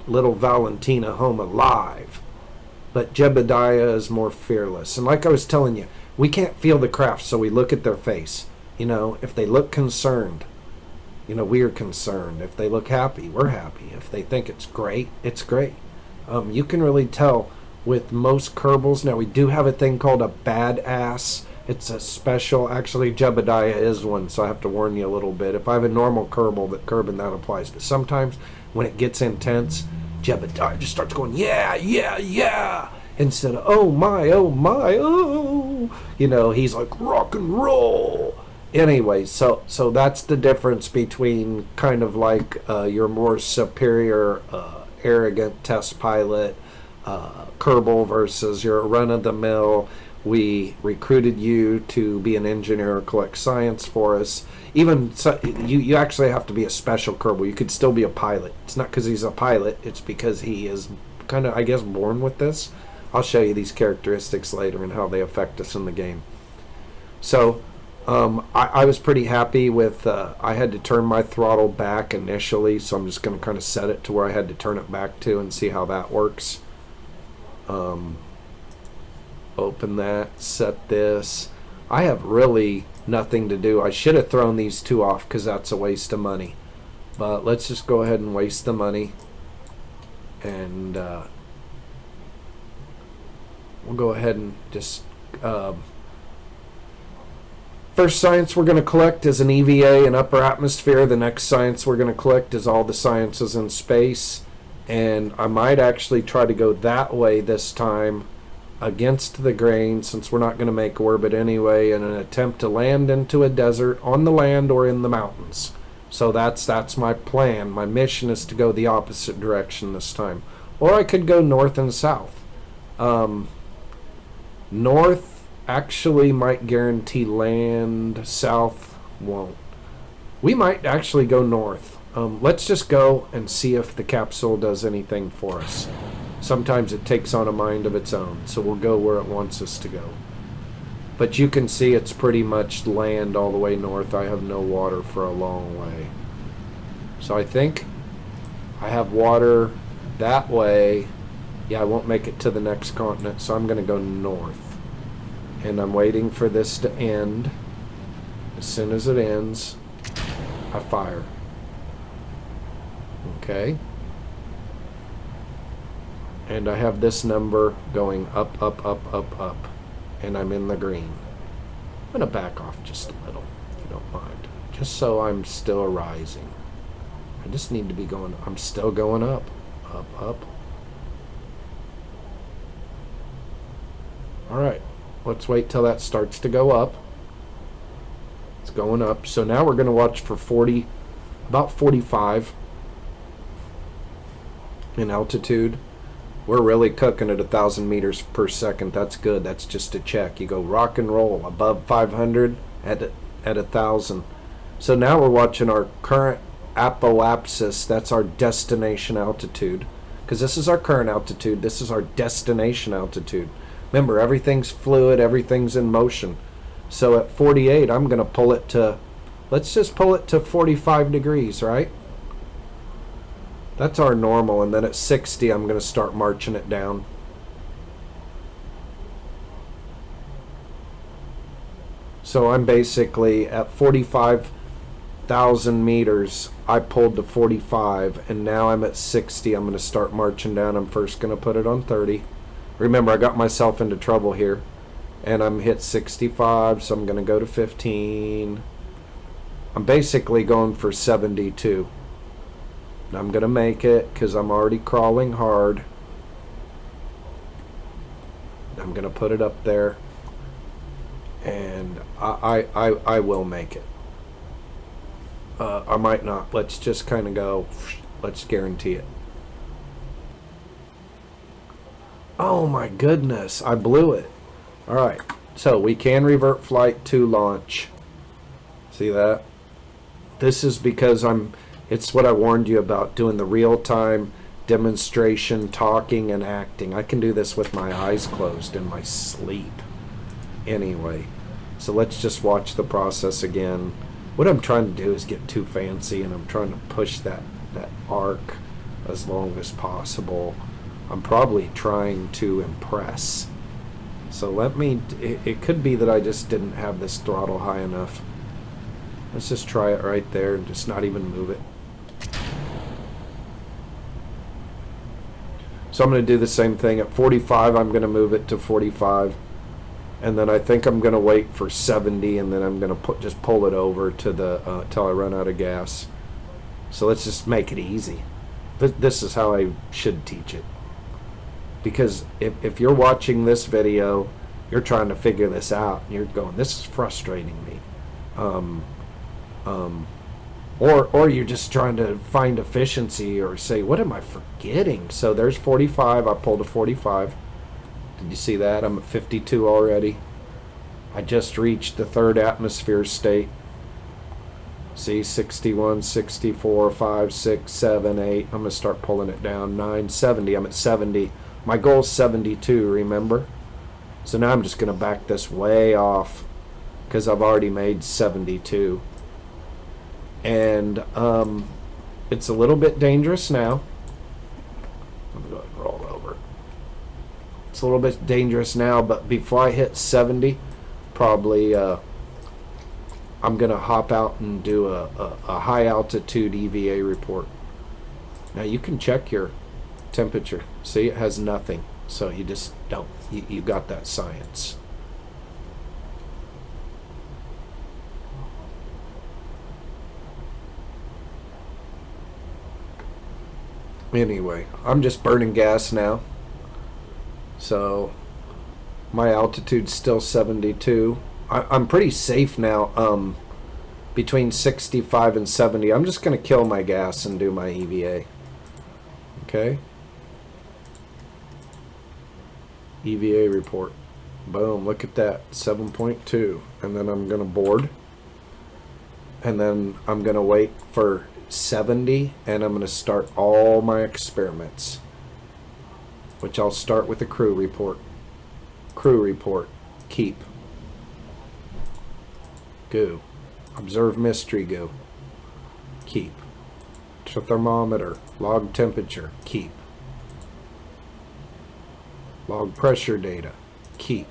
little Valentina home alive. But Jebediah is more fearless. And like I was telling you, we can't feel the craft, so we look at their face. You know, if they look concerned, you know, we are concerned. If they look happy, we're happy. If they think it's great, it's great. You can really tell with most Kerbals. Now, we do have a thing called a badass. It's a special, actually, Jebediah is one, so I have to warn you a little bit. If I have a normal Kerbal, that applies. But sometimes when it gets intense, Jebediah just starts going, yeah, yeah, yeah, instead of, oh my, oh my, oh. You know, he's like, rock and roll. Anyway, so that's the difference between kind of like your more superior, arrogant test pilot, Kerbal versus your run-of-the-mill. We recruited you to be an engineer or collect science for us. Even so, you actually have to be a special Kerbal. You could still be a pilot. It's not because he's a pilot. It's because he is kind of, I guess, born with this. I'll show you these characteristics later and how they affect us in the game. So I was pretty happy with, I had to turn my throttle back initially, so I'm just going to kind of set it to where I had to turn it back to and see how that works. Open that, set this. I have really nothing to do. I should have thrown these two off because that's a waste of money. But let's just go ahead and waste the money. And we'll go ahead and just... first science we're going to collect is an EVA in upper atmosphere. The next science we're going to collect is all the sciences in space. And I might actually try to go that way this time, against the grain, since we're not going to make orbit anyway, in an attempt to land into a desert on the land or in the mountains. So that's my plan. My mission is to go the opposite direction this time. Or I could go north and south. North actually might guarantee land, south won't. We might actually go north. Let's just go and see if the capsule does anything for us. Sometimes it takes on a mind of its own, so we'll go where it wants us to go. But you can see it's pretty much land all the way north. I have no water for a long way. So I think I have water that way. Yeah, I won't make it to the next continent, so I'm going to go north. And I'm waiting for this to end. As soon as it ends, I fire. Okay. And I have this number going up, up, up, up, up. And I'm in the green. I'm going to back off just a little, if you don't mind. Just so I'm still rising. I just need to be going, I'm still going up, up, up. Alright, let's wait till that starts to go up. It's going up. So now we're going to watch for 40, about 45 in altitude. We're really cooking at 1,000 meters per second. That's good. That's just a check. You go rock and roll above 500 at 1,000. So now we're watching our current apoapsis. That's our destination altitude. Because this is our current altitude. This is our destination altitude. Remember, everything's fluid. Everything's in motion. So at 48, I'm going to pull it to, let's just pull it to 45 degrees, right? That's our normal, and then at 60, I'm going to start marching it down. So I'm basically at 45,000 meters. I pulled to 45, and now I'm at 60. I'm going to start marching down. I'm first going to put it on 30. Remember, I got myself into trouble here, and I'm hit 65, so I'm going to go to 15. I'm basically going for 72. I'm going to make it because I'm already crawling hard. I'm going to put it up there. And I will make it. I might not. Let's just kind of go. Let's guarantee it. Oh my goodness. I blew it. Alright. So we can revert flight to launch. See that? This is because it's what I warned you about, doing the real-time demonstration, talking and acting. I can do this with my eyes closed in my sleep. Anyway, so let's just watch the process again. What I'm trying to do is get too fancy, and I'm trying to push that arc. as long as possible. I'm probably trying to impress. So let me, it could be that I just didn't have this throttle high enough. Let's just try it right there and just not even move it. So I'm going to do the same thing. At 45, I'm going to move it to 45. And then I think I'm going to wait for 70, and then I'm going to just pull it over to the till I run out of gas. So let's just make it easy. This is how I should teach it. Because if you're watching this video, you're trying to figure this out, and you're going, this is frustrating me. Or you're just trying to find efficiency or say, what am I forgetting? So there's 45. I pulled a 45. Did you see that? I'm at 52 already. I just reached the third atmosphere state. See, 61, 64, 5, 6, 7, 8. I'm going to start pulling it down. 9, 70. I'm at 70. My goal is 72, remember? So now I'm just going to back this way off because I've already made 72. And it's a little bit dangerous now. I'm going to go ahead and roll over. It's a little bit dangerous now, but before I hit 70, probably I'm going to hop out and do a high altitude EVA report. Now you can check your temperature. See, it has nothing. So you just don't. You got that science. Anyway, I'm just burning gas now. So my altitude's still 72. I'm pretty safe now. Between 65 and 70. I'm just going to kill my gas and do my EVA. Okay. EVA report. Boom, look at that. 7.2. And then I'm going to board. And then I'm going to wait for 70, and I'm going to start all my experiments, which I'll start with a crew report. Crew report. Keep. Go. Observe mystery. Go. Keep. Thermometer. Log temperature. Keep. Log pressure data. Keep.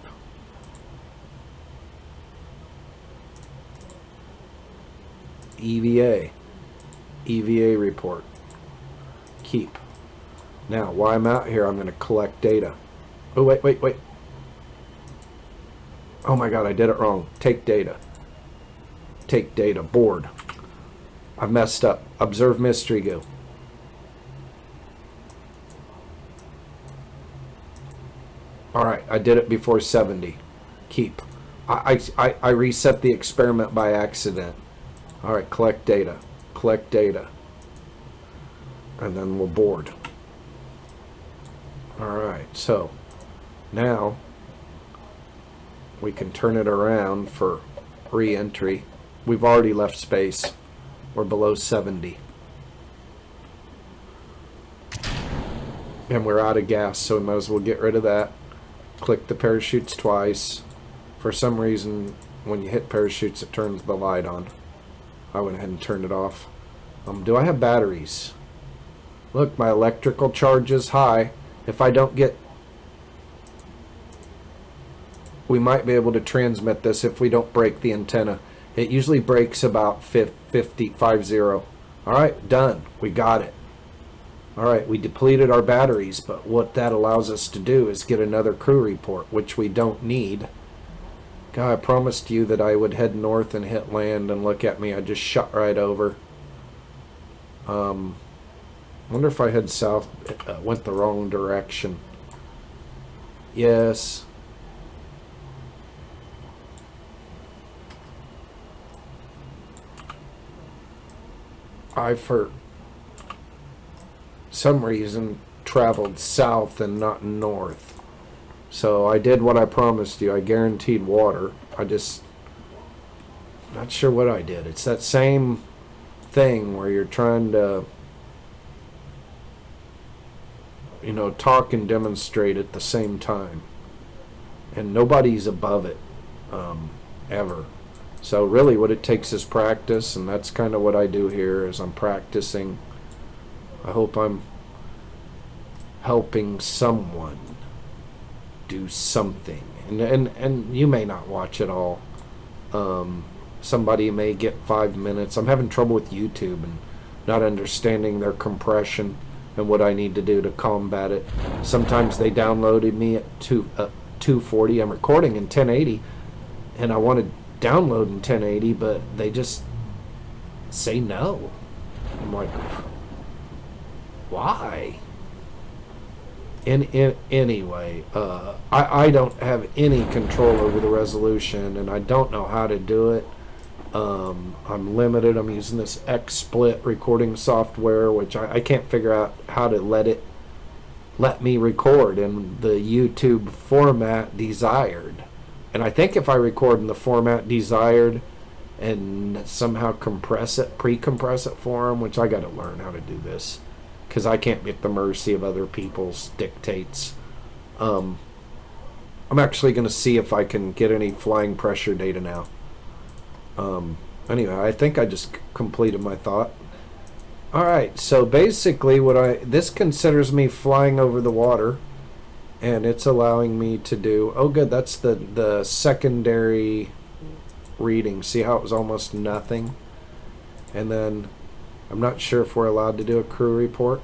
EVA. EVA report. Keep. Now, while I'm out here, I'm going to collect data. Oh, wait. Oh my God, I did it wrong. Take data. Take data. Board. I messed up. Observe mystery. Go. Alright, I did it before 70. Keep. I reset the experiment by accident. Alright, collect data. Collect data. And then we'll board. Alright, so now we can turn it around for re-entry. We've already left space. We're below 70. And we're out of gas, so we might as well get rid of that. Click the parachutes twice. For some reason, when you hit parachutes, it turns the light on. I went ahead and turned it off. Do I have batteries? Look, my electrical charge is high. If I don't get... We might be able to transmit this if we don't break the antenna. It usually breaks about 50. Alright, done. We got it. Alright, we depleted our batteries, but what that allows us to do is get another crew report, which we don't need. God, I promised you that I would head north and hit land, and look at me, I just shot right over. Wonder if I head south, went the wrong direction. Yes. I, for some reason, traveled south and not north. So I did what I promised you. I guaranteed water. I just... not sure what I did. It's that same thing where you're trying to, you know, talk and demonstrate at the same time. And nobody's above it, ever. So really what it takes is practice, and that's kind of what I do here is I'm practicing. I hope I'm helping someone do something. And you may not watch it all. Somebody may get 5 minutes. I'm having trouble with YouTube and not understanding their compression and what I need to do to combat it. Sometimes they downloaded me at 240. I'm recording in 1080, and I want to download in 1080, but they just say no. I'm like, why? Anyway, I don't have any control over the resolution, and I don't know how to do it. I'm limited. I'm using this XSplit recording software, which I can't figure out how to let me record in the YouTube format desired. And I think if I record in the format desired and somehow pre-compress it for them, which I got to learn how to do this, because I can't be at the mercy of other people's dictates. I'm actually going to see if I can get any flying pressure data now. Anyway, I think I just completed my thought. Alright, so basically this considers me flying over the water, and it's allowing me to do, oh good, that's the secondary reading. See how it was almost nothing? And then I'm not sure if we're allowed to do a crew report.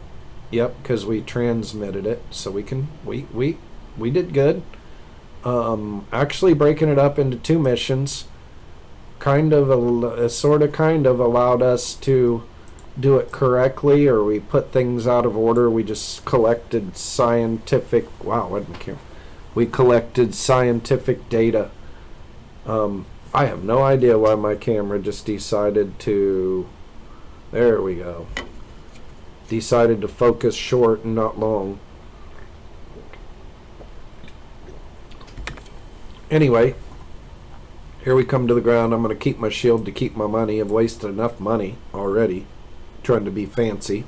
Yep, because we transmitted it, so we did good. Actually breaking it up into 2 missions kind of allowed us to do it correctly, or we put things out of order. We just collected scientific we collected scientific data. I have no idea why my camera just decided to, there we go, decided to focus short and not long. Anyway, here we come to the ground. I'm going to keep my shield to keep my money. I've wasted enough money already trying to be fancy.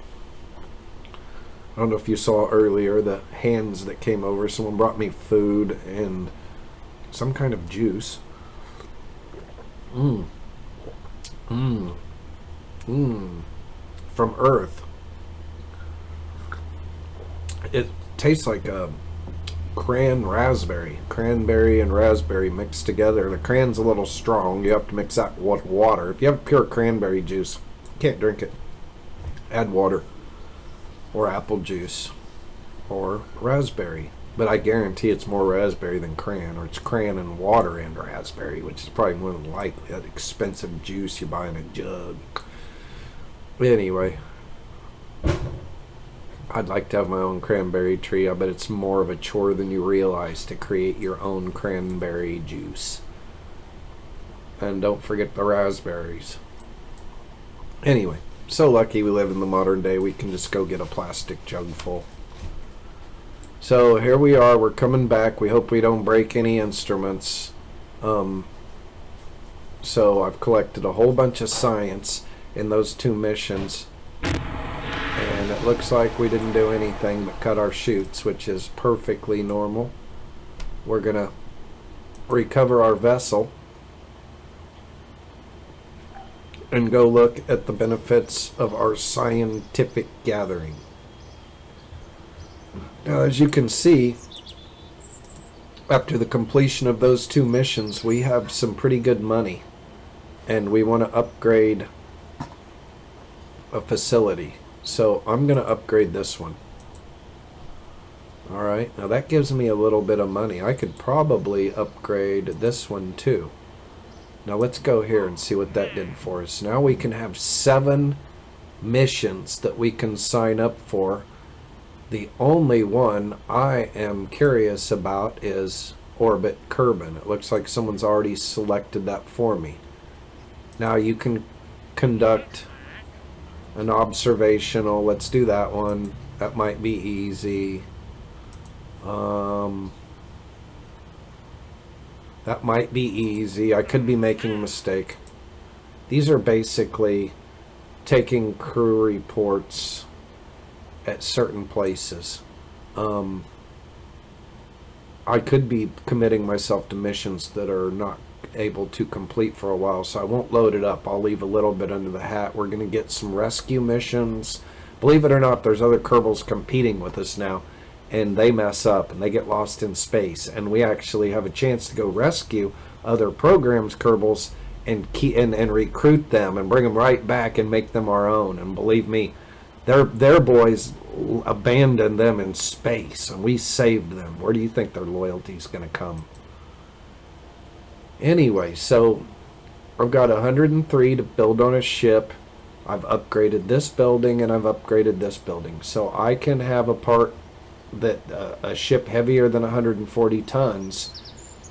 I don't know if you saw earlier the hands that came over. Someone brought me food and some kind of juice. From Earth. It tastes like a cranberry and raspberry mixed together. The cran's a little strong. You have to mix that with water. If you have pure cranberry juice, you can't drink it. Add water or apple juice or raspberry. But I guarantee it's more raspberry than cran, or it's cran and water and raspberry, which is probably more than likely that expensive juice you buy in a jug. Anyway, I'd like to have my own cranberry tree. I bet it's more of a chore than you realize to create your own cranberry juice. And don't forget the raspberries. Anyway, so lucky we live in the modern day. We can just go get a plastic jug full. So here we are. We're coming back. We hope we don't break any instruments. So I've collected a whole bunch of science in those 2 missions. And it looks like we didn't do anything but cut our chutes, which is perfectly normal. We're going to recover our vessel and go look at the benefits of our scientific gathering. Now, as you can see, after the completion of those 2 missions, we have some pretty good money, and we want to upgrade a facility. So I'm going to upgrade this one. Alright, now that gives me a little bit of money. I could probably upgrade this one too. Now let's go here and see what that did for us. Now we can have 7 missions that we can sign up for. The only one I am curious about is Orbit Kerbal. It looks like someone's already selected that for me. Now you can conduct an observational. Let's do that one. That might be easy. That might be easy. I could be making a mistake. These are basically taking crew reports at certain places. I could be committing myself to missions that are not able to complete for a while, so I won't load it up. I'll leave a little bit under the hat. We're going to get some rescue missions. Believe it or not, there's other Kerbals competing with us now, and they mess up and they get lost in space, and we actually have a chance to go rescue other programs, Kerbals, and recruit them and bring them right back and make them our own. And believe me, their boys abandoned them in space, and we saved them. Where do you think their loyalty is going to come? Anyway, so I've got 103 to build on a ship. I've upgraded this building and I've upgraded this building, so I can have a part that a ship heavier than 140 tons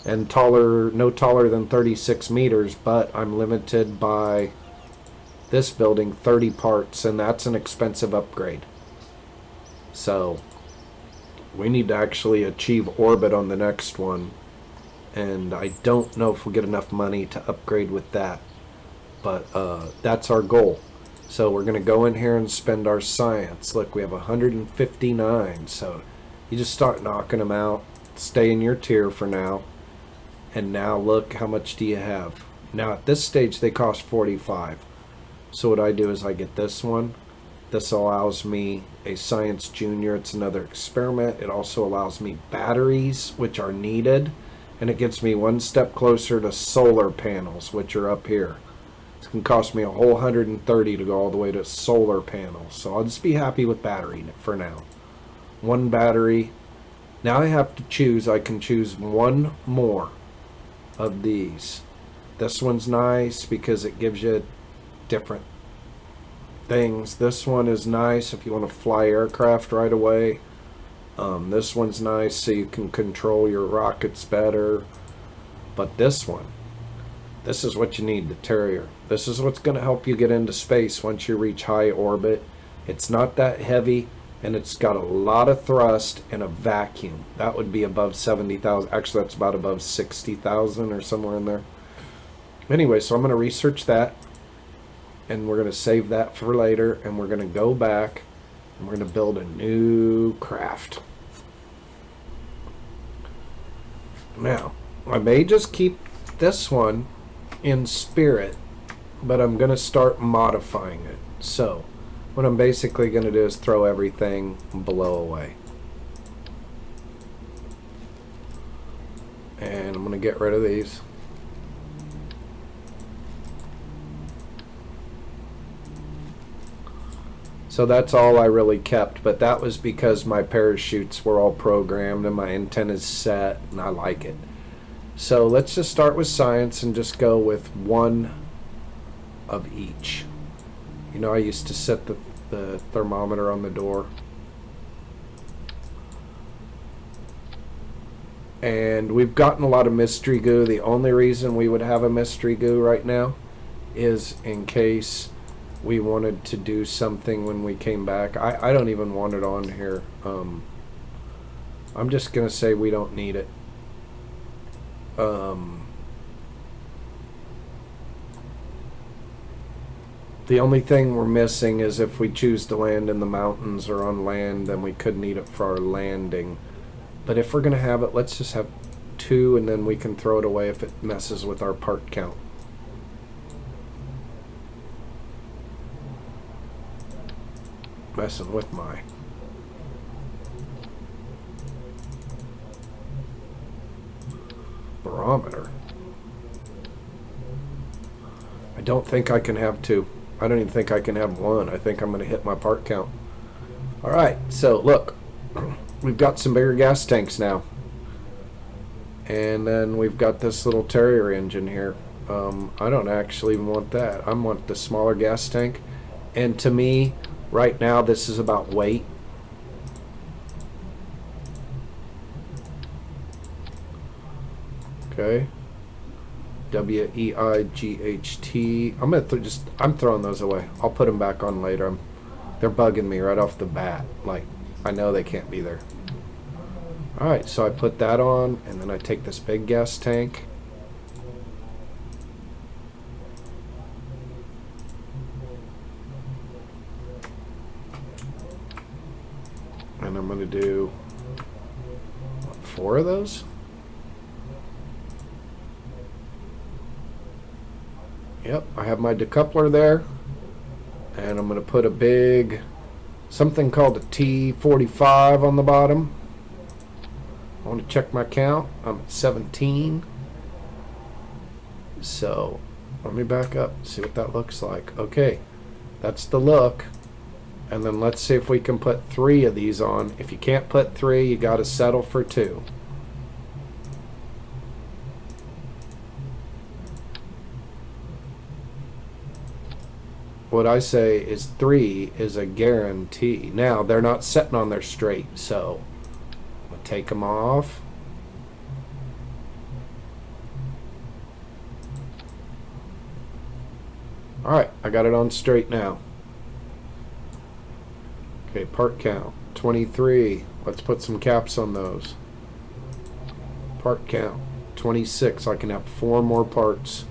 and no taller than 36 meters, but I'm limited by this building 30 parts, and that's an expensive upgrade. So we need to actually achieve orbit on the next one, and I don't know if we'll get enough money to upgrade with that, but that's our goal. So we're going to go in here and spend our science. Look, we have 159, so you just start knocking them out. Stay in your tier for now. And now look, how much do you have? Now at this stage they cost 45. So what I do is I get this one. This allows me a Science Junior. It's another experiment. It also allows me batteries, which are needed. And it gets me one step closer to solar panels, which are up here. It can cost me a whole 130 to go all the way to solar panels. So I'll just be happy with battery for now. One battery. Now I have to choose. I can choose one more of these. This one's nice because it gives you different things. This one is nice if you want to fly aircraft right away. This one's nice so you can control your rockets better. But this one, this is what you need, the Terrier. This is what's going to help you get into space once you reach high orbit. It's not that heavy, and it's got a lot of thrust and a vacuum. That would be above 70,000. Actually, that's about above 60,000 or somewhere in there. Anyway, so I'm going to research that, and we're going to save that for later, and we're going to go back, and we're going to build a new craft. Now, I may just keep this one in spirit, but I'm going to start modifying it. So what I'm basically going to do is throw everything below away. And I'm going to get rid of these. So that's all I really kept, but that was because my parachutes were all programmed and my antenna's set, and I like it. So let's just start with science and just go with one of each. You know, I used to set the thermometer on the door. And we've gotten a lot of mystery goo. The only reason we would have a mystery goo right now is in case we wanted to do something when we came back. I don't even want it on here. I'm just going to say we don't need it. The only thing we're missing is if we choose to land in the mountains or on land, then we could need it for our landing. But if we're going to have it, let's just have 2, and then we can throw it away if it messes with our part count. Messing with my barometer. I don't think I can have 2. I don't even think I can have 1. I think I'm going to hit my part count. Alright, so look, we've got some bigger gas tanks now. And then we've got this little Terrier engine here. I don't actually want that. I want the smaller gas tank. And to me, right now, this is about weight. Okay. W-E-I-G-H-T. I'm throwing those away. I'll put them back on later. They're bugging me right off the bat. Like, I know they can't be there. Alright, so I put that on, and then I take this big gas tank. And I'm going to do 4 of those. Yep, I have my decoupler there. And I'm going to put a big, something called a T45 on the bottom. I want to check my count. I'm at 17. So let me back up, see what that looks like. Okay, that's the look. And then let's see if we can put 3 of these on. If you can't put 3, you got to settle for 2. What I say is 3 is a guarantee. Now, they're not sitting on their straight, so I'm going to take them off. Alright, I got it on straight now. Okay, part count 23. Let's put some caps on those. Part count 26. I can have 4 more parts.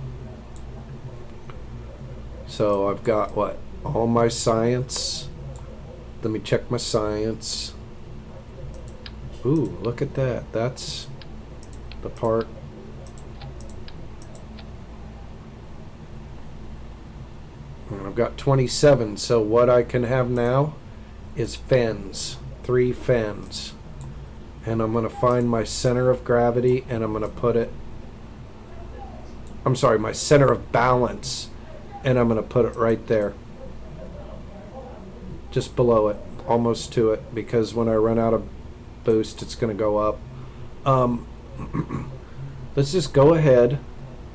So I've got what? All my science. Let me check my science. Ooh, look at that. That's the part. And I've got 27. So what I can have now is fins. 3 fins. And I'm going to find my center of gravity and I'm going to put it, I'm sorry, my center of balance, and I'm going to put it right there. Just below it, almost to it, because when I run out of boost, it's going to go up. Let's just go ahead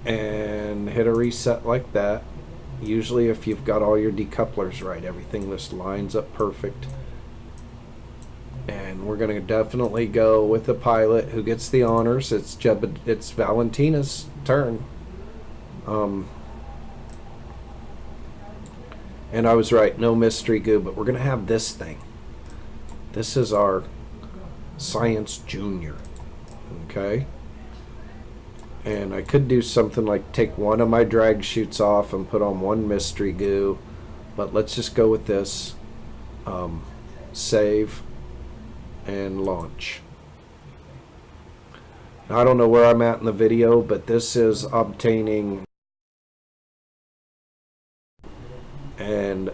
and hit a reset like that. Usually if you've got all your decouplers right, everything just lines up perfect. And we're going to definitely go with the pilot who gets the honors. It's Valentina's turn. And I was right, no mystery goo, but we're going to have this thing. This is our Science Junior. Okay? And I could do something like take one of my drag chutes off and put on one mystery goo. But let's just go with this. Save and launch. Now, I don't know where I'm at in the video, but this is obtaining, and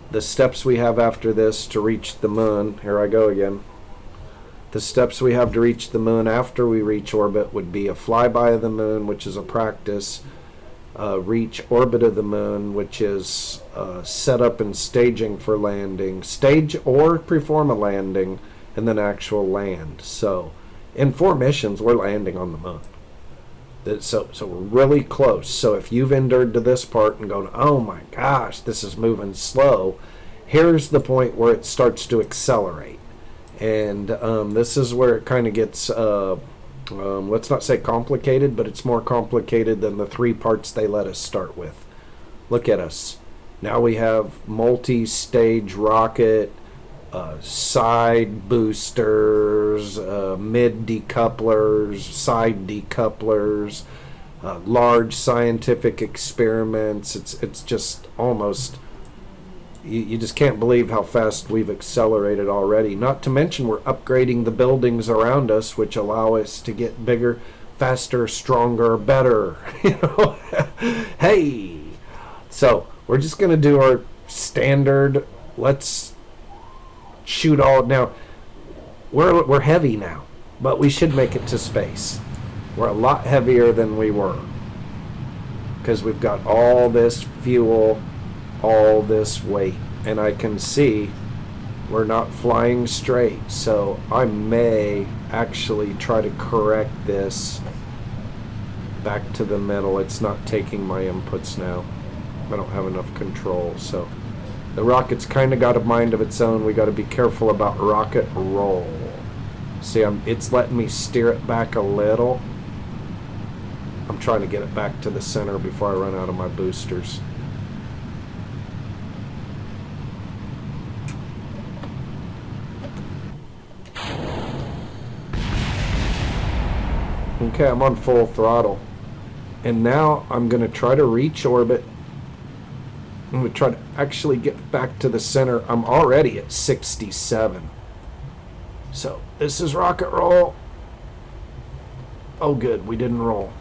the steps we have after this to reach the moon. Here I go again. The steps we have to reach the moon after we reach orbit would be a flyby of the moon, which is a practice, reach orbit of the moon, which is set up and staging for landing, stage or perform a landing, and then actual land. So in 4 missions, we're landing on the moon. So we're really close. So if you've endured to this part and gone, oh my gosh, this is moving slow, here's the point where it starts to accelerate. And this is where it kind of gets, let's not say complicated, but it's more complicated than the 3 parts they let us start with. Look at us. Now we have multi-stage rocket, side boosters, mid decouplers, side decouplers, large scientific experiments. It's just almost, you just can't believe how fast we've accelerated already. Not to mention we're upgrading the buildings around us, which allow us to get bigger, faster, stronger, better. You know, hey. So we're just gonna do our standard. Let's shoot all. Now we're heavy now, but we should make it to space. We're a lot heavier than we were because we've got all this fuel, all this weight, and I can see we're not flying straight, so I may actually try to correct this back to the middle. It's not taking my inputs now. I don't have enough control, so the rocket's kind of got a mind of its own. We got to be careful about rocket roll. See, it's letting me steer it back a little. I'm trying to get it back to the center before I run out of my boosters. Okay, I'm on full throttle. And now I'm going to try to reach orbit. I'm going to try to actually get back to the center. I'm already at 67. So this is rocket roll. Oh good, we didn't roll.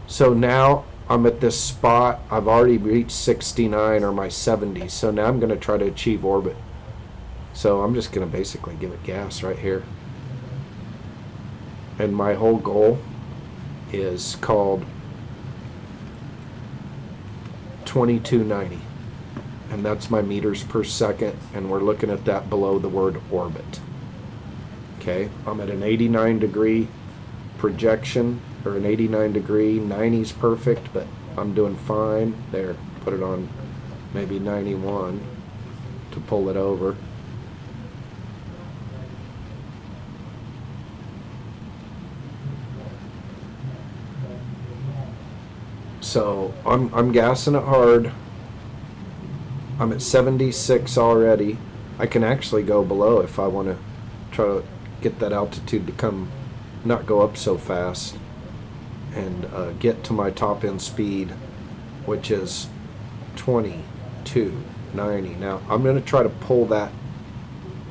So now I'm at this spot. I've already reached 69 or my 70. So now I'm going to try to achieve orbit. So I'm just going to basically give it gas right here. And my whole goal is called 2290. And that's my meters per second, and we're looking at that below the word orbit. Okay, I'm at an 89 degree projection, or an 89 degree, 90's perfect, but I'm doing fine. There, put it on maybe 91 to pull it over. So I'm gassing it hard. I'm at 76 already. I can actually go below if I want to try to get that altitude to come, not go up so fast, and get to my top end speed, which is 2290. Now I'm going to try to pull that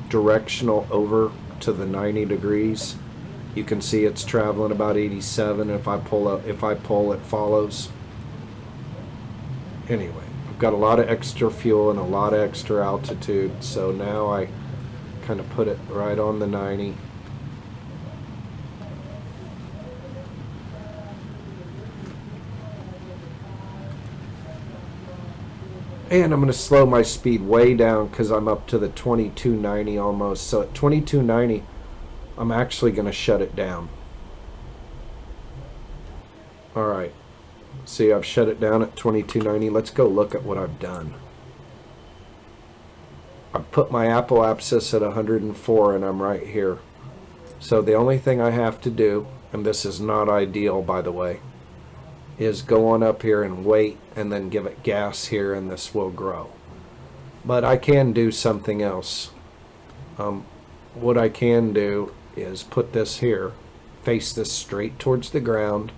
directional over to the 90 degrees. You can see it's traveling about 87. If I pull, it follows. Anyway, I've got a lot of extra fuel and a lot of extra altitude, so now I kind of put it right on the 90. And I'm going to slow my speed way down because I'm up to the 2290 almost. So at 2290, I'm actually going to shut it down. All right. See, I've shut it down at 2290. Let's go look at what I've done. I've put my apoapsis at 104, and I'm right here. So the only thing I have to do, and this is not ideal, by the way, is go on up here and wait, and then give it gas here, and this will grow. But I can do something else. What I can do is put this here, face this straight towards the ground,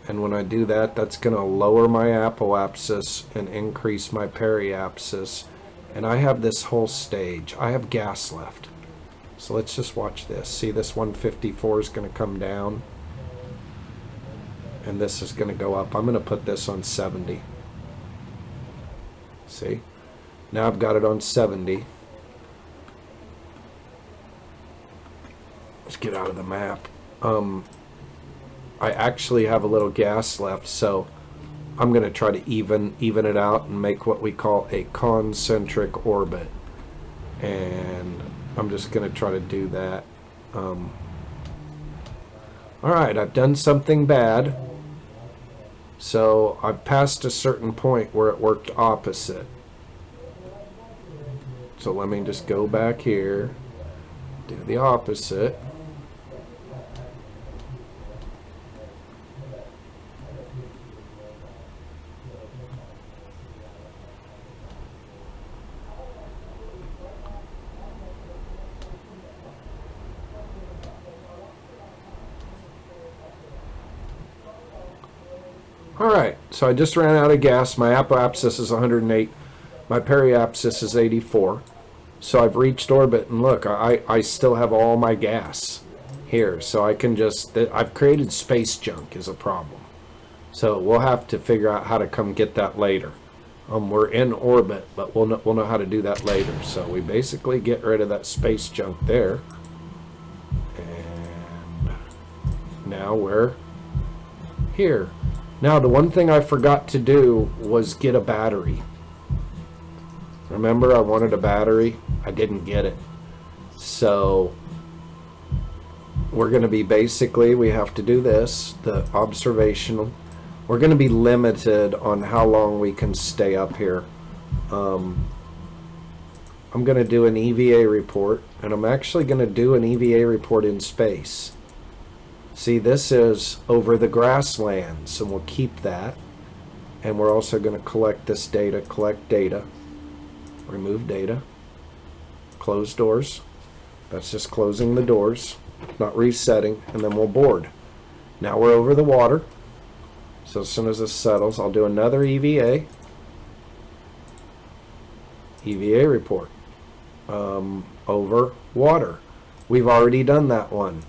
and when I do that, that's going to lower my apoapsis and increase my periapsis. And I have this whole stage. I have gas left. So let's just watch this. See, this 154 is going to come down, and this is going to go up. I'm going to put this on 70. See? Now I've got it on 70. Let's get out of the map. I actually have a little gas left, so I'm going to try to even it out and make what we call a concentric orbit. And I'm just going to try to do that. Alright, I've done something bad. So I've passed a certain point where it worked opposite. So let me just go back here, do the opposite. Alright, so I just ran out of gas. My apoapsis is 108. My periapsis is 84. So I've reached orbit, and look, I still have all my gas here. So I can just, I've created space junk is a problem. So we'll have to figure out how to come get that later. We're in orbit, but we'll know how to do that later. So we basically get rid of that space junk there. And now we're here. Now, the one thing I forgot to do was get a battery. Remember, I wanted a battery? I didn't get it. So, we're going to be basically, we have to do this, the observational. We're going to be limited on how long we can stay up here. I'm going to do an EVA report, and I'm actually going to do an EVA report in space. See, this is over the grasslands, and we'll keep that. And we're also going to collect this data, collect data, remove data, close doors. That's just closing the doors, not resetting, and then we'll board. Now we're over the water. So as soon as this settles, I'll do another EVA report over water. We've already done that one.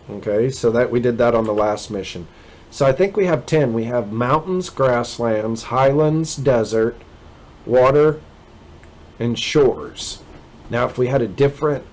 Okay, so that we did that on the last mission. So I think we have 10. We have mountains, grasslands, highlands, desert, water, and shores. Now if we had a different